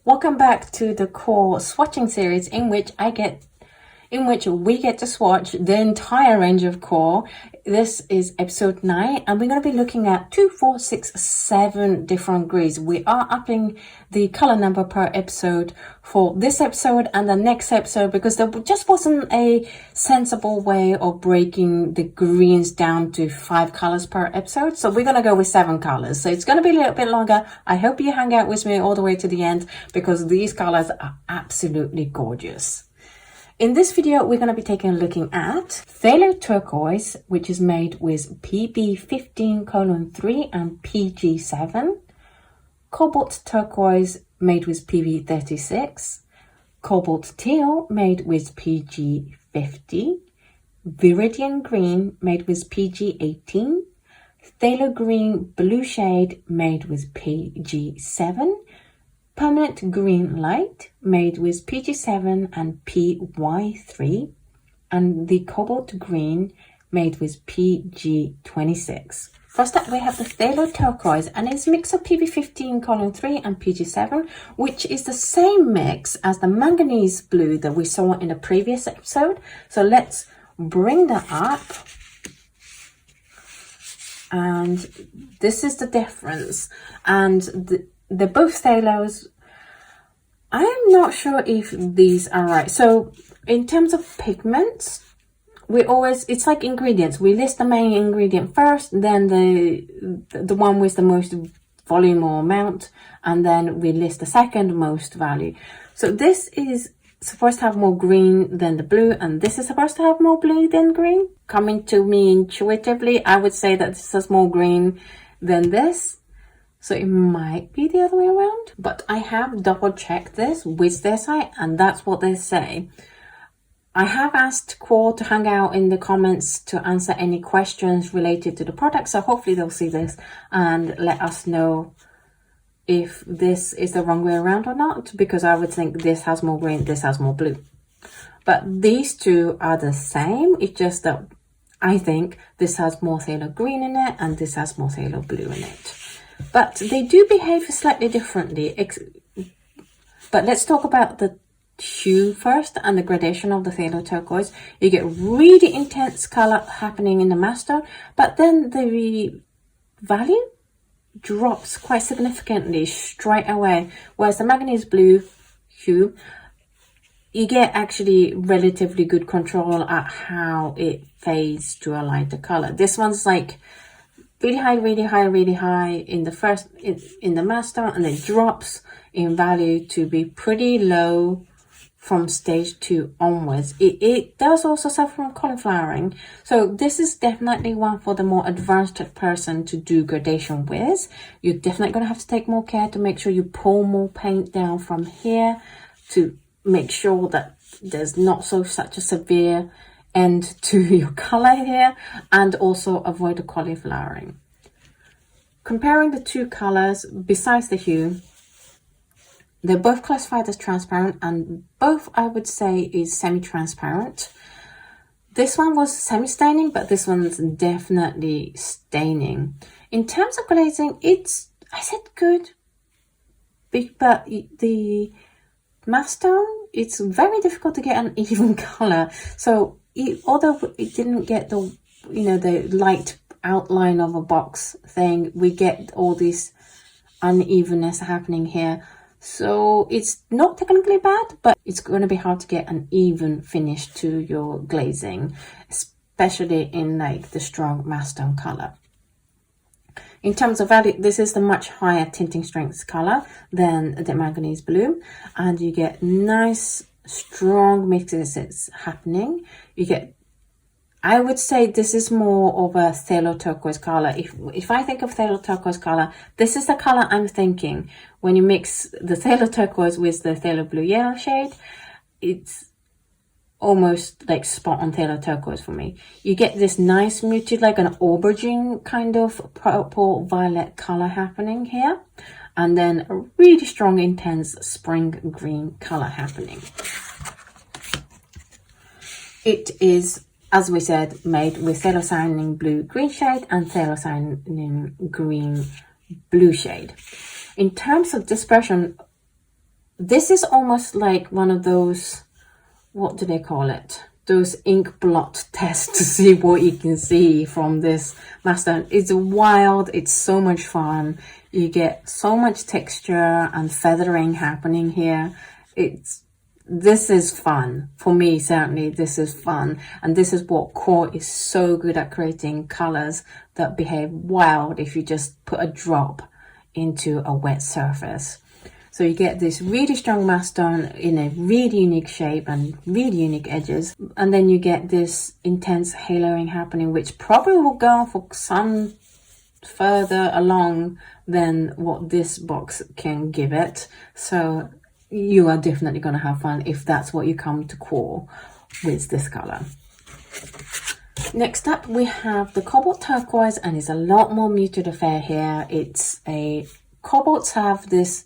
Welcome back to the QoR swatching series in which we get to swatch the entire range of QoR. This is episode 9 and we're going to be looking at 2, 4, 6, 7 different greens. We are upping the color number per episode for this episode and the next episode because there just wasn't a sensible way of breaking the greens down to 5 colors per episode. So we're going to go with 7 colors. So it's going to be a little bit longer. I hope you hang out with me all the way to the end because these colors are absolutely gorgeous. In this video, we're going to be taking a looking at Phthalo Turquoise, which is made with PB15:3 and PG7, Cobalt Turquoise made with PB36, Cobalt Teal made with PG50, Viridian Green made with PG18, Phthalo Green Blue Shade made with PG7, Permanent Green Light made with PG7 and PY3, and the Cobalt Green made with PG26. First up, we have the Phthalo Turquoise, and it's a mix of PB15:3 and PG7, which is the same mix as the manganese blue that we saw in the previous episode. So let's bring that up. And this is the difference. And they're both phthalos. I'm not sure if these are right. So in terms of pigments, it's like ingredients. We list the main ingredient first, then the one with the most volume or amount, and then we list the second most value. So this is supposed to have more green than the blue, and this is supposed to have more blue than green. Coming to me intuitively, I would say that this has more green than this. So it might be the other way around, but I have double checked this with their site and that's what they say. I have asked QoR to hang out in the comments to answer any questions related to the product. So hopefully they'll see this and let us know if this is the wrong way around or not, because I would think this has more green, this has more blue. But these two are the same. It's just that I think this has more phthalo green in it and this has more phthalo blue in it. But they do behave slightly differently. But let's talk about the hue first and the gradation of the Phthalo Turquoise. You get really intense color happening in the master, but then the value drops quite significantly straight away. Whereas the manganese blue hue, you get actually relatively good control at how it fades to a lighter color. This one's like really high in the master, and it drops in value to be pretty low from stage 2 onwards. It does also suffer from cauliflowering, so this is definitely one for the more advanced person to do gradation with. You're definitely going to have to take more care to make sure you pull more paint down from here to make sure that there's not such a severe end to your color here, and also avoid the cauliflowering. Comparing the two colors, besides the hue, they're both classified as transparent, and both I would say is semi-transparent. This one was semi-staining, but this one's definitely staining. In terms of glazing, I said good, but the master, it's very difficult to get an even color. So although it didn't get the light outline of a box thing, we get all this unevenness happening here. So it's not technically bad, but it's going to be hard to get an even finish to your glazing, especially in like the strong master color. In terms of value, this is the much higher tinting strength color than the manganese blue, and you get nice strong mixes happening. You get, I would say this is more of a Phthalo Turquoise color. If I think of Phthalo Turquoise color, this is the color I'm thinking. When you mix the Phthalo Turquoise with the Phthalo Blue Yellow shade, it's almost like spot on Phthalo Turquoise for me. You get this nice muted, like an aubergine kind of purple violet color happening here, and then a really strong intense spring green color happening. It is, as we said, made with Phthalo Cyanin Blue Green shade and Phthalo Cyanin Green Blue shade. In terms of dispersion, this is almost like one of those, what do they call it? Those ink blot tests to see what you can see from this master. It's wild. It's so much fun. You get so much texture and feathering happening here. This is fun. For me, certainly, this is fun. And this is what QoR is so good at, creating colors that behave wild if you just put a drop into a wet surface. So you get this really strong mass tone in a really unique shape and really unique edges. And then you get this intense haloing happening, which probably will go for some further along than what this box can give it. So you are definitely going to have fun if that's what you come to QoR with this color. Next up, we have the Cobalt Turquoise, and it's a lot more muted affair here. Cobalts have this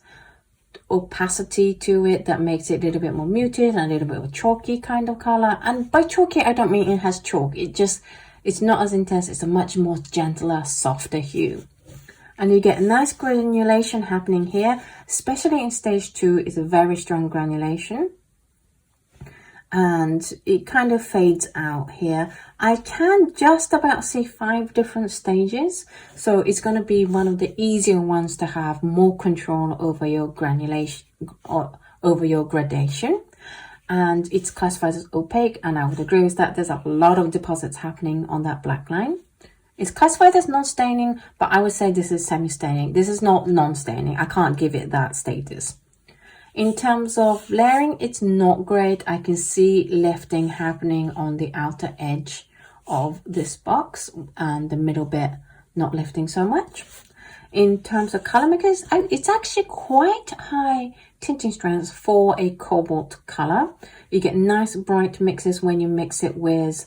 opacity to it that makes it a little bit more muted and a little bit of a chalky kind of color. And by chalky, I don't mean it has chalk. It's not as intense. It's a much more gentler, softer hue. And you get a nice granulation happening here, especially in stage 2. It's a very strong granulation. And it kind of fades out here. I can just about see 5 different stages. So it's going to be one of the easier ones to have more control over your granulation, or over your gradation. And it's classified as opaque, and I would agree with that. There's a lot of deposits happening on that black line. It's classified as non-staining, but I would say this is semi-staining. This is not non-staining. I can't give it that status. In terms of layering, it's not great. I can see lifting happening on the outer edge of this box, and the middle bit not lifting so much. In terms of color mixes, it's actually quite high tinting strengths for a cobalt color. You get nice bright mixes when you mix it with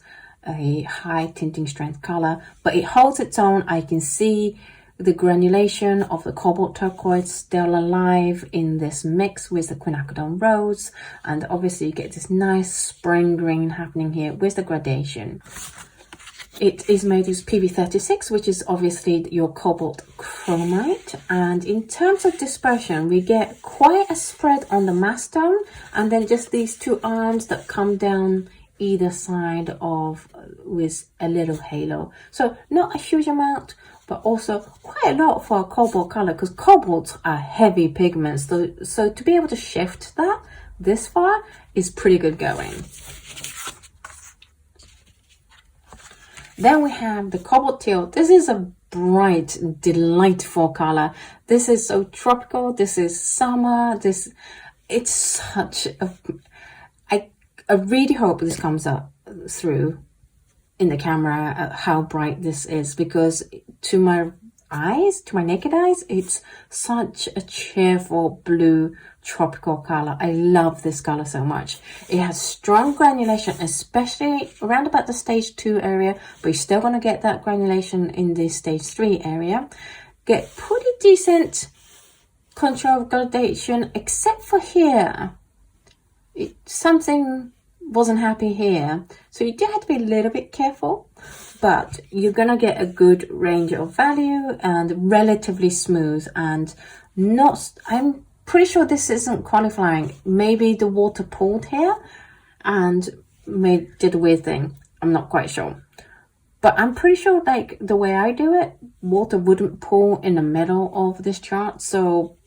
a high tinting strength color, but it holds its own. I can see the granulation of the Cobalt Turquoise still alive in this mix with the quinacridone rose, and obviously you get this nice spring green happening here with the gradation. It is made with PB36, which is obviously your cobalt chromite. And in terms of dispersion, we get quite a spread on the mass tone, and then just these 2 arms that come down either side of with a little halo. So not a huge amount, but also quite a lot for a cobalt color, because cobalts are heavy pigments. So to be able to shift that this far is pretty good going. Then we have the Cobalt Teal. This is a bright, delightful color. This is so tropical. This is summer. It's such a... I really hope this comes up through in the camera, how bright this is, because to my eyes, to my naked eyes, it's such a cheerful blue tropical color. I love this color so much. It has strong granulation, especially around about the stage 2 area, but you're still going to get that granulation in the stage 3 area. Get pretty decent control of gradation, except for here. Something wasn't happy here, so you do have to be a little bit careful, but you're gonna get a good range of value and relatively smooth, and not, I'm pretty sure this isn't qualifying. Maybe the water pooled here and did a weird thing. I'm not quite sure, but I'm pretty sure, like the way I do it, water wouldn't pool in the middle of this chart. So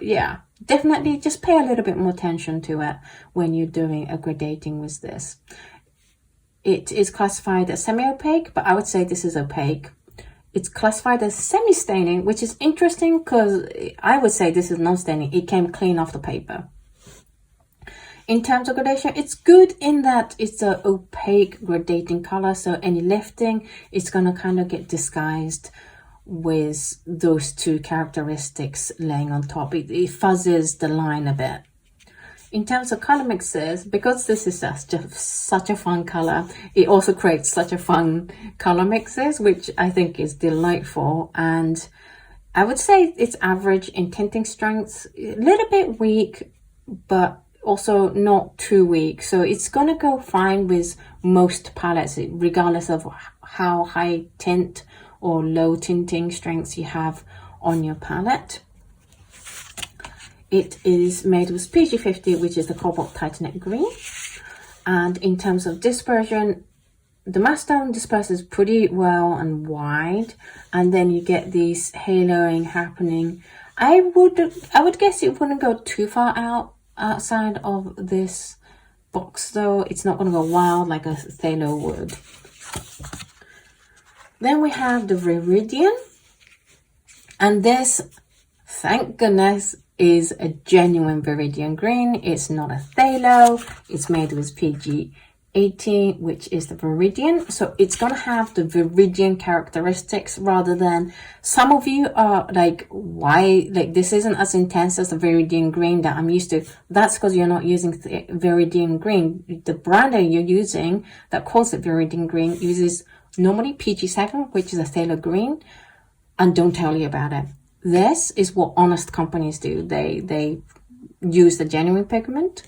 yeah, definitely just pay a little bit more attention to it when you're doing a gradating with this. It is classified as semi-opaque, but I would say this is opaque. It's classified as semi-staining, which is interesting because I would say this is non-staining. It came clean off the paper. In terms of gradation, it's good in that it's an opaque gradating color, so any lifting, it's going to kind of get disguised with those 2 characteristics laying on top. It fuzzes the line a bit. In terms of color mixes, because this is such a fun color, it also creates such a fun color mixes, which I think is delightful. And I would say it's average in tinting strength, a little bit weak, but also not too weak. So it's going to go fine with most palettes, regardless of how high tint or low tinting strengths you have on your palette. it is made with PG50, which is the Cobalt Titanate Green. And in terms of dispersion, the mass tone disperses pretty well and wide, and then you get these haloing happening. I would guess it wouldn't go too far outside of this box though. It's not going to go wild like a phthalo would. Then we have the Viridian, and this, thank goodness, is a genuine Vividian Green. It's not a phthalo. It's made with PG18, which is the Viridian. So it's going to have the Viridian characteristics rather than, some of you are like, why, like this isn't as intense as the Viridian Green that I'm used to. That's because you're not using Viridian Green. The brand that you're using that calls it Viridian Green uses normally PG7, which is a phthalo green, and don't tell you about it. This is what honest companies do. They use the genuine pigment,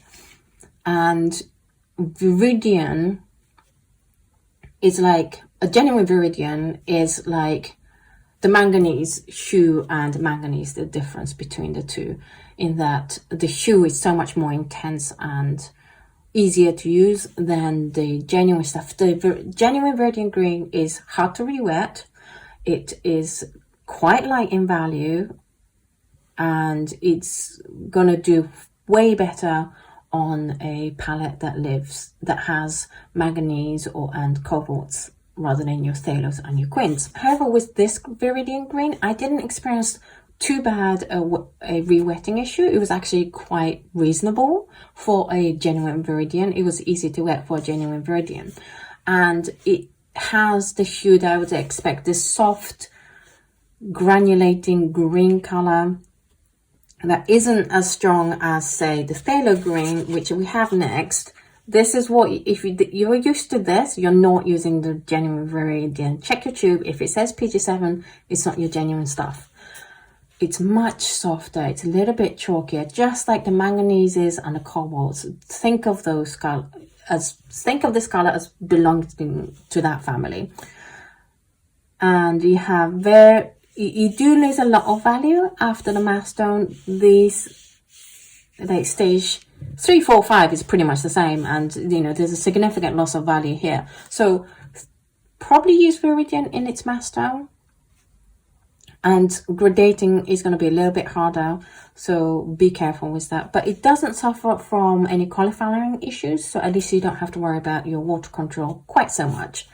and Viridian is like, a genuine Viridian is like the manganese hue and manganese, the difference between the two, in that the hue is so much more intense and easier to use than the genuine stuff. The genuine Viridian Green is hard to re-wet. It is quite light in value, and it's gonna do way better on a palette that has manganese and cobalts rather than your phthalos and your quins. However, with this Viridian Green, I didn't experience too bad a re-wetting issue. It was actually quite reasonable for a genuine Viridian. It was easy to wet for a genuine Viridian, and it has the hue that I would expect, this soft granulating green color that isn't as strong as, say, the phthalo green, which we have next. This is what, if you're used to this, you're not using the genuine Viridian. Check your tube. If it says PG7, it's not your genuine stuff. It's much softer. It's a little bit chalkier, just like the manganeses and the cobalts. Think of this color as belonging to that family. And you have you do lose a lot of value after the mass tone. These, like stage 3, 4, 5 is pretty much the same, and you know there's a significant loss of value here. So probably use Viridian in its mass tone. And gradating is going to be a little bit harder, so be careful with that. But it doesn't suffer from any qualifying issues, so at least you don't have to worry about your water control quite so much.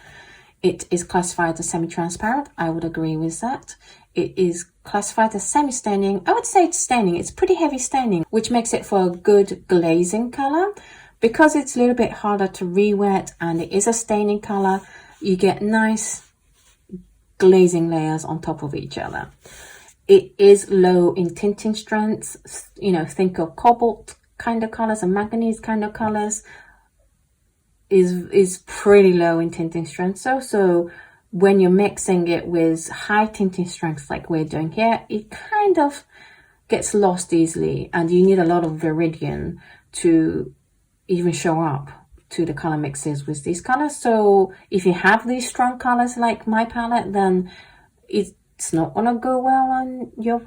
It is classified as semi-transparent. I would agree with that. It is classified as semi-staining. I would say it's staining. It's pretty heavy staining, which makes it for a good glazing color. Because it's a little bit harder to re-wet and it is a staining color, you get nice glazing layers on top of each other. It is low in tinting strengths. You know, think of cobalt kind of colors and manganese kind of colors. Is pretty low in tinting strength. So when you're mixing it with high tinting strength like we're doing here, it kind of gets lost easily, and you need a lot of Viridian to even show up to the color mixes with these colors. So if you have these strong colors like my palette, then it's not gonna go well on your,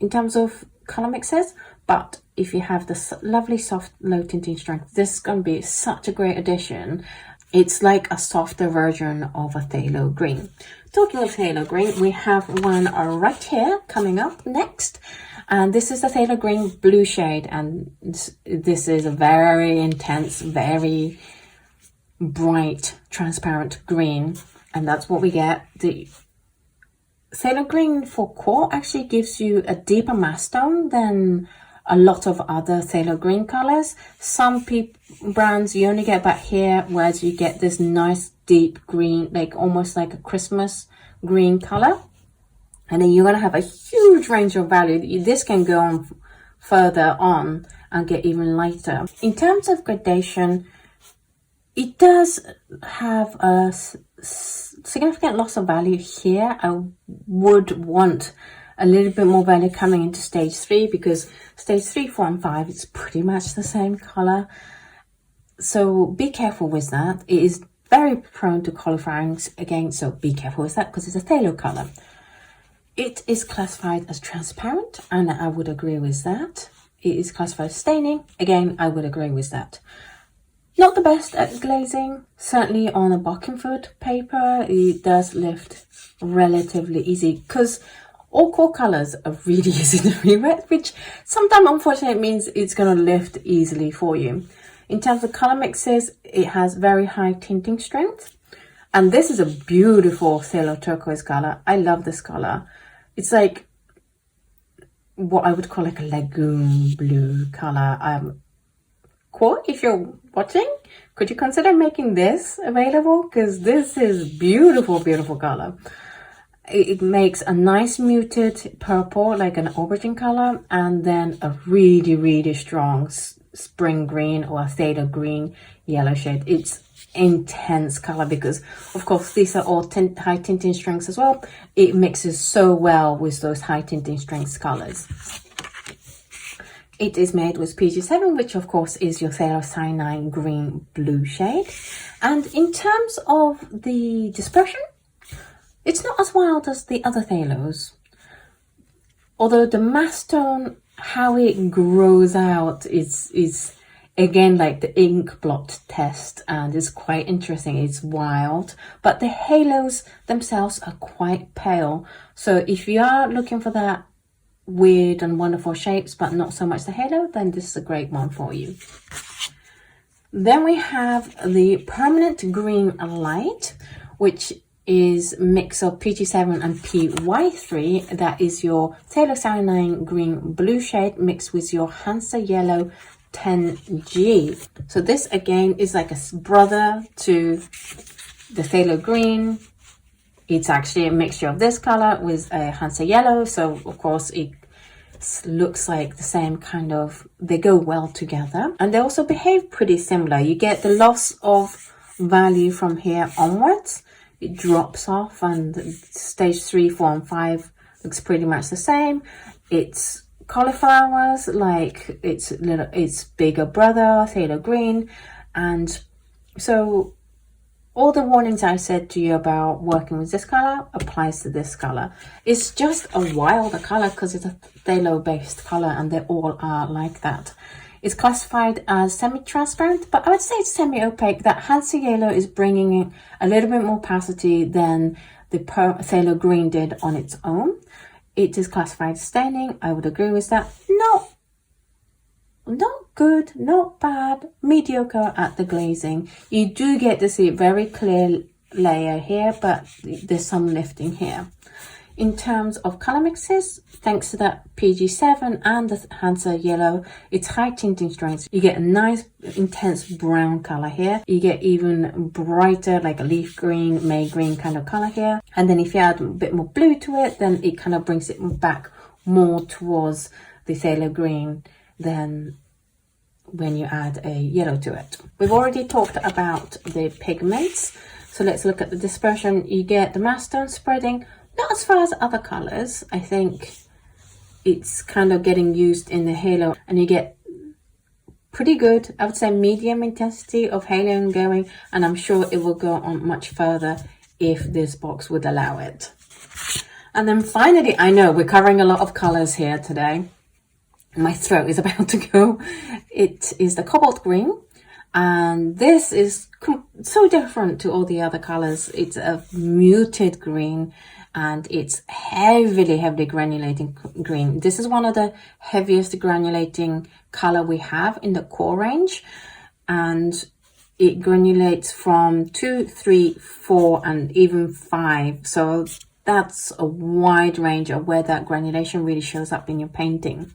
in terms of color mixes. But if you have this lovely soft low tinting strength, this is going to be such a great addition. It's like a softer version of a phthalo green. Talking of phthalo green, we have one right here coming up next, and this is the phthalo green blue shade, and this is a very intense, very bright, transparent green, and that's what we get. The phthalo green for QoR actually gives you a deeper mass tone than a lot of other phthalo green colors. Some brands you only get about here, whereas you get this nice deep green, like almost like a Christmas green color. And then you're going to have a huge range of value. This can go on further on and get even lighter. In terms of gradation, it does have a significant loss of value here. I would want a little bit more value coming into stage 3, because stage 3, 4 and 5 is pretty much the same color. So be careful with that. It is very prone to qualifying again, so be careful with that because it's a phthalo color. It is classified as transparent, and I would agree with that. It is classified as staining. Again, I would agree with that. Not the best at glazing. Certainly on a Barking-foot paper, it does lift relatively easy because all core colors are really easy to re-wet, which sometimes unfortunately means it's going to lift easily for you. In terms of color mixes, it has very high tinting strength. And this is a beautiful phthalo turquoise color. I love this color. It's like what I would call like a lagoon blue color. QoR, if you're watching, could you consider making this available? Because this is beautiful, beautiful color. It makes a nice muted purple, like an aubergine color, and then a really, really strong spring green or a phthalo green yellow shade. It's intense color because, of course, these are all high tinting strengths as well. It mixes so well with those high tinting strengths colors. It is made with PG7, which of course is your phthalo cyanide green blue shade. And in terms of the dispersion, it's not as wild as the other phthalos. Although the mass tone, how it grows out is again like the ink blot test, and it's quite interesting. It's wild, but the halos themselves are quite pale. So if you are looking for that weird and wonderful shapes but not so much the halo, then this is a great one for you. Then we have the permanent green light, which is a mix of PG7 and PY3. That is your phthalo cyanide green blue shade mixed with your Hansa yellow 10G. So this again is like a brother to the phthalo green. It's actually a mixture of this color with a Hansa yellow, so of course it looks like the same kind of, they go well together, and they also behave pretty similar. You get the loss of value from here onwards. It drops off, and stage 3, 4, and 5 looks pretty much the same. It's cauliflowers, like its bigger brother, phthalo green, and so all the warnings I said to you about working with this color applies to this color. It's just a wilder color because it's a phthalo based color, and they all are like that. It's classified as semi-transparent, but I would say it's semi-opaque. That Hansa yellow is bringing in a little bit more opacity than the phthalo green did on its own. It is classified as staining. I would agree with that. Not good, not bad, mediocre at the glazing. You do get to see a very clear layer here, but there's some lifting here. In terms of color mixes, thanks to that PG7 and the Hansa yellow, it's high tinting strengths. You get a nice intense brown color here. You get even brighter, like a leaf green, May green kind of color here. And then if you add a bit more blue to it, then it kind of brings it back more towards the phthalo green than when you add a yellow to it. We've already talked about the pigments, so let's look at the dispersion. You get the mass tone spreading, not as far as other colors. I think it's kind of getting used in the halo, and you get pretty good, I would say medium intensity of halo going, and I'm sure it will go on much further if this box would allow it. And then finally, I know we're covering a lot of colors here today. My throat is about to go. It is the Cobalt Green, and this is so different to all the other colors. It's a muted green, and it's heavily granulating green. This is one of the heaviest granulating color we have in the QoR range, and it granulates from 2, 3, 4, and even 5. So that's a wide range of where that granulation really shows up in your painting.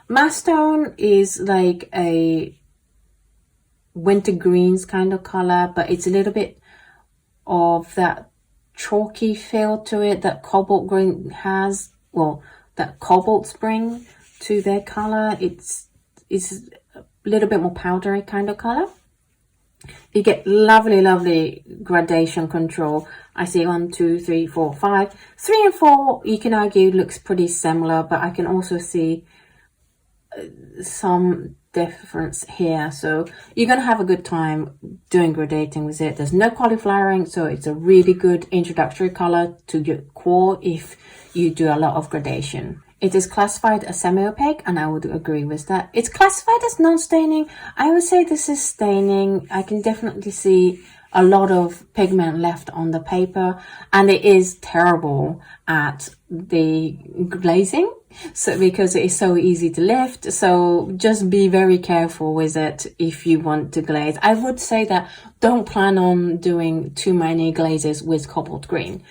Mass tone is like a winter greens kind of color, but it's a little bit of that chalky feel to it that Cobalt Green has, well, that cobalts bring to their color. It's a little bit more powdery kind of color. You get lovely gradation control. I see 1, 2, 3, 4, 5. 3 and 4, you can argue looks pretty similar, but I can also see some difference here. So you're going to have a good time doing gradating with it. There's no cauliflowering, so it's a really good introductory color to your QoR if you do a lot of gradation. It is classified as semi-opaque, and I would agree with that. It's classified as non-staining. I would say this is staining. I can definitely see a lot of pigment left on the paper, and it is terrible at the glazing, so because it is so easy to lift. So just be very careful with it if you want to glaze. I would say that don't plan on doing too many glazes with cobalt green.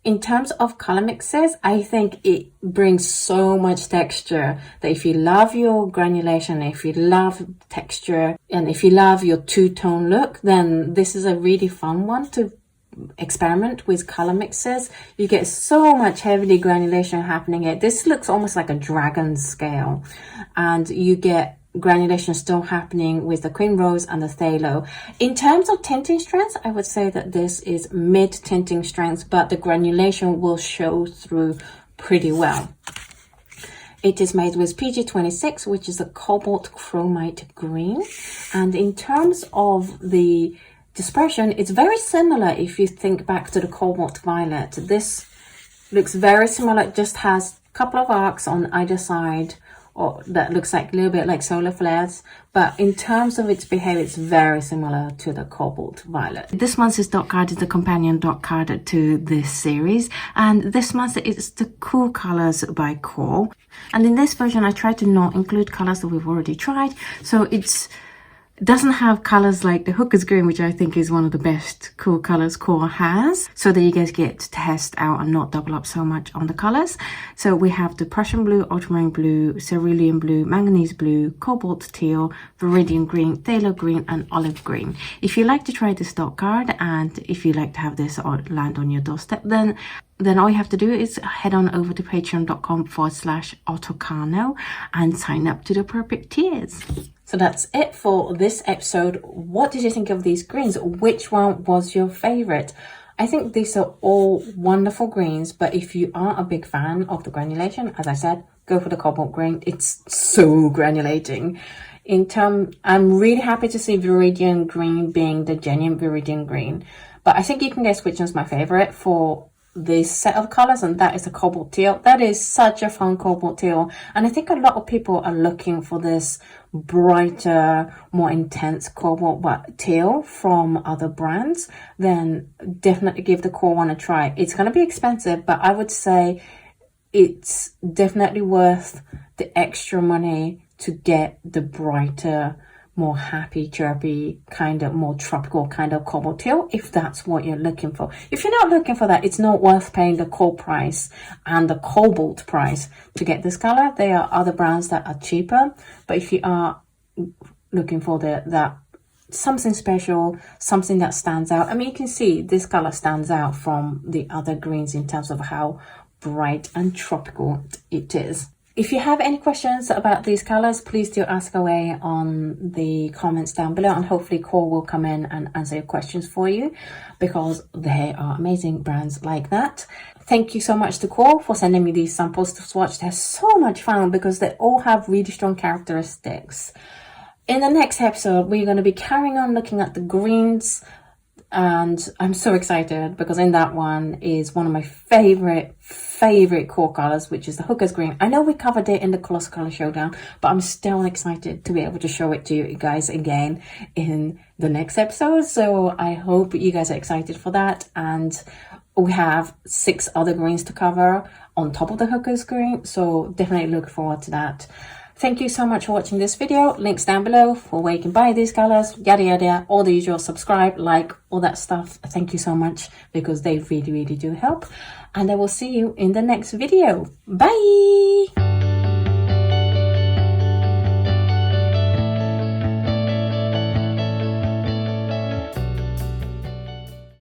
In terms of color mixes, I think it brings so much texture that if you love your granulation, if you love texture, and if you love your two-tone look, then this is a really fun one to experiment with color mixes. You get so much heavy granulation happening here. This looks almost like a dragon scale, and you get granulation still happening with the cream rose and the phthalo. In terms of tinting strength, I would say that this is mid tinting strength, but the granulation will show through pretty well. It is made with PG26, which is a cobalt chromite green, and in terms of the dispersion, it's very similar if you think back to the cobalt violet. This looks very similar. It just has a couple of arcs on either side, or that looks like a little bit like solar flares, but in terms of its behavior, it's very similar to the cobalt violet. This month's dot card is the companion dot card to this series, and this month it's the Cool Colors by QoR. And in this version, I tried to not include colors that we've already tried, so it doesn't have colors like the Hooker's Green, which I think is one of the best cool colors QoR has, so that you guys get to test out and not double up so much on the colors. So we have the Prussian blue, ultramarine blue, cerulean blue, manganese blue, cobalt teal, Viridian green, phthalo green, and olive green. If you like to try this dot card, and if you like to have this land on your doorstep, then all you have to do is head on over to patreon.com/Oto Kano and sign up to the appropriate tiers. So that's it for this episode. What did you think of these greens? Which one was your favorite? I think these are all wonderful greens, but if you are a big fan of the granulation, as I said, go for the cobalt green. It's so granulating. I'm really happy to see Viridian Green being the genuine Viridian Green, but I think you can guess which one's my favorite for this set of colors, and that is the Cobalt Teal. That is such a fun Cobalt Teal, and I think a lot of people are looking for this brighter, more intense Cobalt Teal from other brands. Then definitely give the QoR one a try. It's going to be expensive, but I would say it's definitely worth the extra money to get the brighter, more happy, chirpy, kind of more tropical kind of Cobalt Teal, if that's what you're looking for. If you're not looking for that, it's not worth paying the QoR price and the Cobalt price to get this color. There are other brands that are cheaper, but if you are looking for that something special, something that stands out, I mean, you can see this color stands out from the other greens in terms of how bright and tropical it is. If you have any questions about these colors, please do ask away on the comments down below, and hopefully QoR will come in and answer your questions for you, because they are amazing brands like that. Thank you so much to QoR for sending me these samples to swatch. They're so much fun because they all have really strong characteristics. In the next episode, we're going to be carrying on looking at the greens, and I'm so excited because in that one is one of my favorite QoR colors, which is the Hooker's Green. I know we covered it in the Colossal Color Showdown, but I'm still excited to be able to show it to you guys again in the next episode. So I hope you guys are excited for that, and we have 6 other greens to cover on top of the Hooker's Green, so definitely look forward to that. Thank you so much for watching this video. Links down below for where you can buy these colors, yada yada, all the usual. Subscribe, like, all that stuff. Thank you so much, because they really do help. And I will see you in the next video. Bye!